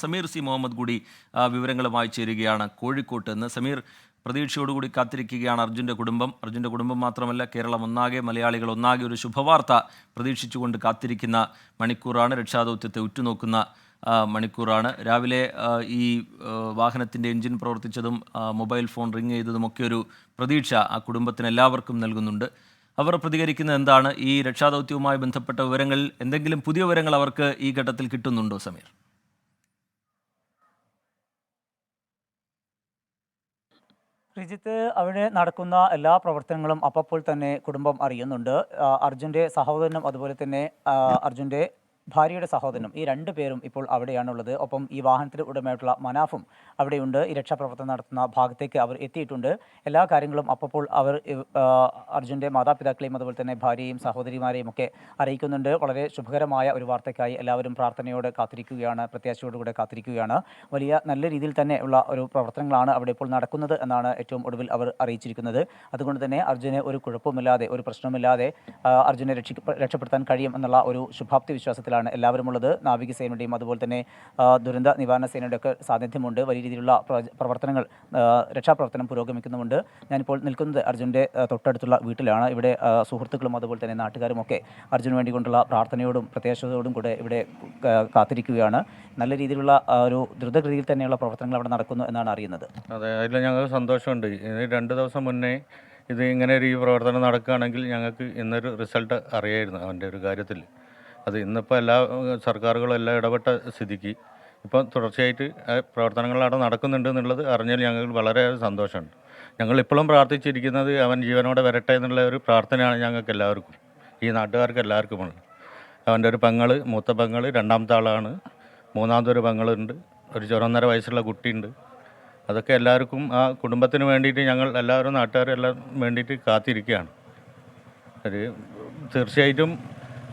Sameer C Muhammad കൂടി വിവരങ്ങളുമായി ചേരുകയാണ് കോഴിക്കോട്ട് നിന്ന്. സമീർ, പ്രതീക്ഷയോടുകൂടി കാത്തിരിക്കുകയാണ് അർജുൻ്റെ കുടുംബം മാത്രമല്ല കേരളം ഒന്നാകെ, മലയാളികൾ ഒന്നാകെ ഒരു ശുഭവാർത്ത പ്രതീക്ഷിച്ചുകൊണ്ട് കാത്തിരിക്കുന്ന മണിക്കൂറാണ്. രക്ഷാദൗത്യത്തെ ഉറ്റുനോക്കുന്ന മണിക്കൂറാണ്. രാവിലെ ഈ വാഹനത്തിൻ്റെ എഞ്ചിൻ പ്രവർത്തിച്ചതും മൊബൈൽ ഫോൺ റിങ് ചെയ്തതുമൊക്കെ ഒരു പ്രതീക്ഷ ആ കുടുംബത്തിന് എല്ലാവർക്കും നൽകുന്നുണ്ട്. അവർ പ്രതികരിക്കുന്നത് എന്താണ്? ഈ രക്ഷാദൗത്യവുമായി ബന്ധപ്പെട്ട വിവരങ്ങൾ, എന്തെങ്കിലും പുതിയ വിവരങ്ങൾ അവർക്ക് ഈ ഘട്ടത്തിൽ കിട്ടുന്നുണ്ടോ സമീർ? റിജിത്ത്, അവിടെ നടക്കുന്ന എല്ലാ പ്രവർത്തനങ്ങളും അപ്പോൾ തന്നെ കുടുംബം അറിയുന്നുണ്ട്. അർജുൻ്റെ സഹോദരനും അതുപോലെ തന്നെ അർജുൻ്റെ ഭാര്യയുടെ സഹോദരനും, ഈ രണ്ടു പേരും ഇപ്പോൾ അവിടെയാണുള്ളത്. ഒപ്പം ഈ വാഹനത്തിന് ഉടമയായിട്ടുള്ള മനാഫും അവിടെയുണ്ട്. ഈ രക്ഷാപ്രവർത്തനം നടത്തുന്ന ഭാഗത്തേക്ക് അവർ എത്തിയിട്ടുണ്ട്. എല്ലാ കാര്യങ്ങളും അപ്പോൾ അവർ അർജുൻ്റെ മാതാപിതാക്കളെയും അതുപോലെ തന്നെ ഭാര്യയും സഹോദരിമാരെയും ഒക്കെ അറിയിക്കുന്നുണ്ട്. വളരെ ശുഭകരമായ ഒരു വാർത്തയ്ക്കായി എല്ലാവരും പ്രാർത്ഥനയോടെ കാത്തിരിക്കുകയാണ്, പ്രത്യാശയോടുകൂടെ കാത്തിരിക്കുകയാണ്. വലിയ നല്ല രീതിയിൽ തന്നെ ഉള്ള ഒരു പ്രവർത്തനങ്ങളാണ് അവിടെ ഇപ്പോൾ നടക്കുന്നത് എന്നാണ് ഏറ്റവും ഒടുവിൽ അവർ അറിയിച്ചിരിക്കുന്നത്. അതുകൊണ്ട് തന്നെ അർജുന് ഒരു കുഴപ്പമില്ലാതെ, ഒരു പ്രശ്നമില്ലാതെ അർജുനെ രക്ഷപ്പെടുത്താൻ കഴിയും എന്നുള്ള ഒരു ശുഭാപ്തി വിശ്വാസത്തിലാണ് എല്ലാവരും ഉള്ളത്. നാവികസേനയുടെയും അതുപോലെ തന്നെ ദുരന്ത നിവാരണ സേനയുടെ ഒക്കെ സാന്നിധ്യമുണ്ട്. വലിയ രീതിയിലുള്ള പ്രവർത്തനങ്ങൾ, രക്ഷാപ്രവർത്തനം പുരോഗമിക്കുന്നുമുണ്ട്. ഞാനിപ്പോൾ നിൽക്കുന്നത് അർജുൻ്റെ തൊട്ടടുത്തുള്ള വീട്ടിലാണ്. ഇവിടെ സുഹൃത്തുക്കളും അതുപോലെ തന്നെ നാട്ടുകാരും ഒക്കെ അർജുന് വേണ്ടി കൊണ്ടുള്ള പ്രാർത്ഥനയോടും പ്രത്യാശയോടും കൂടെ ഇവിടെ കാത്തിരിക്കുകയാണ്. നല്ല രീതിയിലുള്ള ഒരു ദ്രുതഗതിയിൽ തന്നെയുള്ള പ്രവർത്തനങ്ങൾ അവിടെ നടക്കുന്നു എന്നാണ് അറിയുന്നത്. അതെ, അതിൽ ഞങ്ങൾക്ക് സന്തോഷമുണ്ട്. 2 ദിവസം മുന്നേ ഇത് ഇങ്ങനെ ഒരു പ്രവർത്തനം നടക്കുകയാണെങ്കിൽ ഞങ്ങൾക്ക് ഇന്നൊരു റിസൾട്ട് അറിയായിരുന്നു അവൻ്റെ ഒരു കാര്യത്തിൽ. അത് ഇന്നിപ്പോൾ എല്ലാ സർക്കാരുകളും എല്ലാം ഇടപെട്ട സ്ഥിതിക്ക് ഇപ്പം തുടർച്ചയായിട്ട് പ്രവർത്തനങ്ങൾ അവിടെ നടക്കുന്നുണ്ട് എന്നുള്ളത് അറിഞ്ഞാൽ ഞങ്ങൾക്ക് വളരെ സന്തോഷമുണ്ട്. ഞങ്ങളിപ്പോഴും പ്രാർത്ഥിച്ചിരിക്കുന്നത് അവൻ ജീവനോടെ വരട്ടെ എന്നുള്ള ഒരു പ്രാർത്ഥനയാണ് ഞങ്ങൾക്ക് എല്ലാവർക്കും, ഈ നാട്ടുകാർക്ക് എല്ലാവർക്കുമുള്ളത്. അവൻ്റെ ഒരു പെങ്ങൾ, മൂത്ത പെങ്ങൾ, രണ്ടാമത്തെ ആളാണ്, മൂന്നാമത്തെ ഒരു പെങ്ങളുണ്ട്, ഒരു 1.5 വയസ്സുള്ള കുട്ടിയുണ്ട്. അതൊക്കെ എല്ലാവർക്കും, ആ കുടുംബത്തിന് വേണ്ടിയിട്ട് ഞങ്ങൾ എല്ലാവരും നാട്ടുകാരെല്ലാം വേണ്ടിയിട്ട് കാത്തിരിക്കുകയാണ്. തീർച്ചയായിട്ടും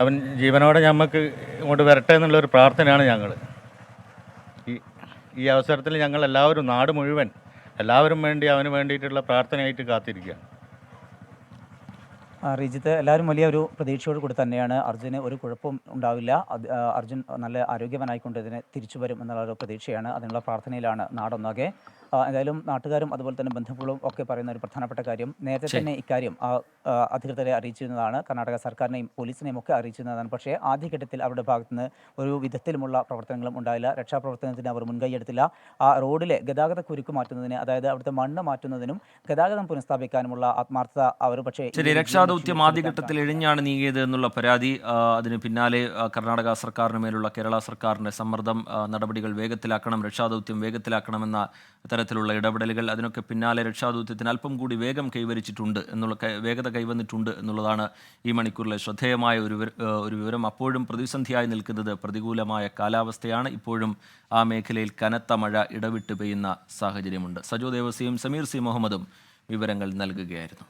അവൻ ജീവനോടെ ഞമ്മക്ക് ഇങ്ങോട്ട് വരട്ടെ എന്നുള്ളൊരു പ്രാർത്ഥനയാണ് ഞങ്ങൾ. ഈ അവസരത്തിൽ ഞങ്ങൾ എല്ലാവരും, നാട് മുഴുവൻ എല്ലാവരും വേണ്ടി അവന് വേണ്ടിയിട്ടുള്ള പ്രാർത്ഥനയായിട്ട് കാത്തിരിക്കുകയാണ്. റിജിത്ത്, എല്ലാവരും വലിയ ഒരു പ്രതീക്ഷയോട് കൂടി തന്നെയാണ്. അർജുന് ഒരു കുഴപ്പവും ഉണ്ടാവില്ല, അർജുൻ നല്ല ആരോഗ്യവാനായിക്കൊണ്ട് ഇതിനെ തിരിച്ചു വരും എന്നുള്ള ഒരു പ്രതീക്ഷയാണ്. അതിനുള്ള പ്രാർത്ഥനയിലാണ് നാടൊന്നാകെ. എന്തായാലും നാട്ടുകാരും അതുപോലെ തന്നെ ബന്ധുക്കളും ഒക്കെ പറയുന്ന ഒരു പ്രധാനപ്പെട്ട കാര്യം, നേരത്തെ തന്നെ ഇക്കാര്യം അധികൃതരെ അറിയിച്ചിരുന്നതാണ്, കർണാടക സർക്കാരിനെയും പോലീസിനെയും ഒക്കെ അറിയിച്ചിരുന്നതാണ്. പക്ഷേ ആദ്യഘട്ടത്തിൽ അവരുടെ ഭാഗത്തുനിന്ന് ഒരു വിധത്തിലുമുള്ള പ്രവർത്തനങ്ങളും ഉണ്ടായില്ല. രക്ഷാപ്രവർത്തനത്തിന് അവർ മുൻകൈയെടുത്തില്ല. ആ റോഡിലെ ഗതാഗത കുരുക്ക് മാറ്റുന്നതിന്, അതായത് അവിടുത്തെ മണ്ണ് മാറ്റുന്നതിനും ഗതാഗതം പുനഃസ്ഥാപിക്കാനുമുള്ള ആത്മാർത്ഥത അവർ പക്ഷേ രക്ഷാദൗത്യം ആദ്യഘട്ടത്തിൽ ഇഴഞ്ഞാണ് നീങ്ങിയത് എന്നുള്ള പരാതി, അതിന് പിന്നാലെ കർണാടക സർക്കാരിന് മേലുള്ള കേരള സർക്കാരിൻ്റെ സമ്മർദ്ദം, നടപടികൾ വേഗത്തിലാക്കണം, രക്ഷാദൗത്യം വേഗത്തിലാക്കണമെന്ന തരത്തിലുള്ള ഇടപെടലുകൾ, അതിനൊക്കെ പിന്നാലെ രക്ഷാദൗത്യത്തിന് അല്പം കൂടി വേഗത കൈവന്നിട്ടുണ്ട് എന്നുള്ളതാണ് ഈ മണിക്കൂറിലെ ശ്രദ്ധേയമായ ഒരു വിവരം. അപ്പോഴും പ്രതിസന്ധിയായി നിൽക്കുന്നത് പ്രതികൂലമായ കാലാവസ്ഥയാണ്. ഇപ്പോഴും ആ മേഖലയിൽ കനത്ത മഴ ഇടവിട്ട് പെയ്യുന്ന സാഹചര്യമുണ്ട്. സജോ ദേവസിയും സമീർ സി മുഹമ്മദും വിവരങ്ങൾ നൽകുകയായിരുന്നു.